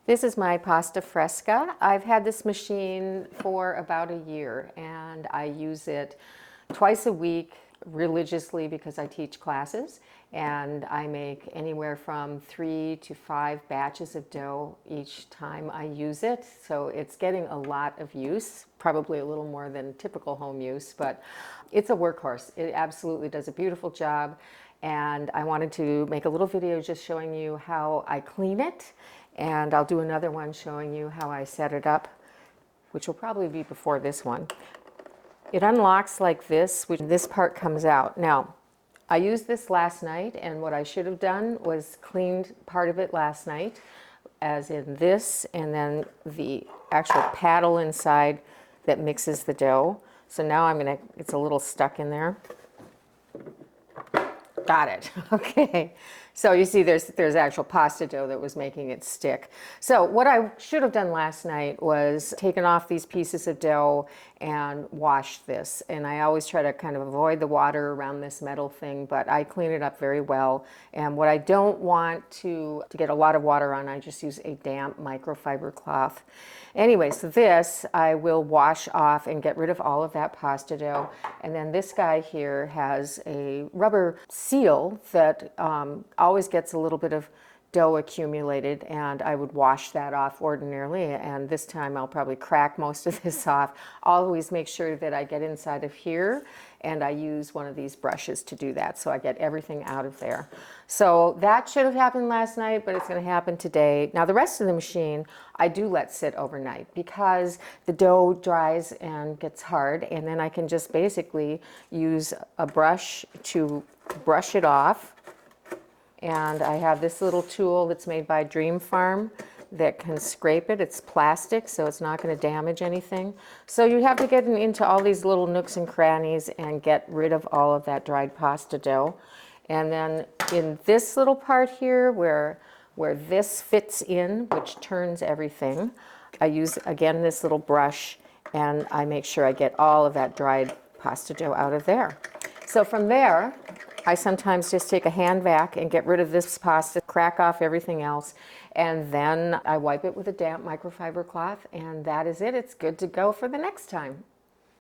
This is my pasta fresca. I've had this machine for about a year and I use it twice a week religiously because I teach classes, and I make anywhere from 3 to 5 batches of dough each time I use it. So it's getting a lot of use, probably a little more than typical home use, but it's a workhorse. It absolutely does a beautiful job. And I wanted to make a little video just showing you how I clean it. And I'll do another one showing you how I set it up, which will probably be before this one. It unlocks like this, which this part comes out. Now, I used this last night, and what I should have done was cleaned part of it last night, as in this, and then the actual paddle inside that mixes the dough. So now it's a little stuck in there. Got it. Okay. So you see there's actual pasta dough that was making it stick. So what I should have done last night was taken off these pieces of dough and washed this. And I always try to kind of avoid the water around this metal thing, but I clean it up very well. And what I don't want to get a lot of water on, I just use a damp microfiber cloth. Anyway, so this I will wash off and get rid of all of that pasta dough. And then this guy here has a rubber seal that always gets a little bit of dough accumulated, and I would wash that off ordinarily, and this time I'll probably crack most of this off. I'll always make sure that I get inside of here, and I use one of these brushes to do that, so I get everything out of there. So that should have happened last night, but it's going to happen today. Now the rest of the machine I do let sit overnight because the dough dries and gets hard, and then I can just basically use a brush to brush it off. And I have this little tool that's made by Dream Farm that can scrape it. It's plastic, so it's not going to damage anything. So you have to get into all these little nooks and crannies and get rid of all of that dried pasta dough. And then in this little part here where this fits in, which turns everything, I use, again, this little brush, and I make sure I get all of that dried pasta dough out of there. So from there, I sometimes just take a hand vac and get rid of this pasta, crack off everything else, and then I wipe it with a damp microfiber cloth, and that is it. It's good to go for the next time.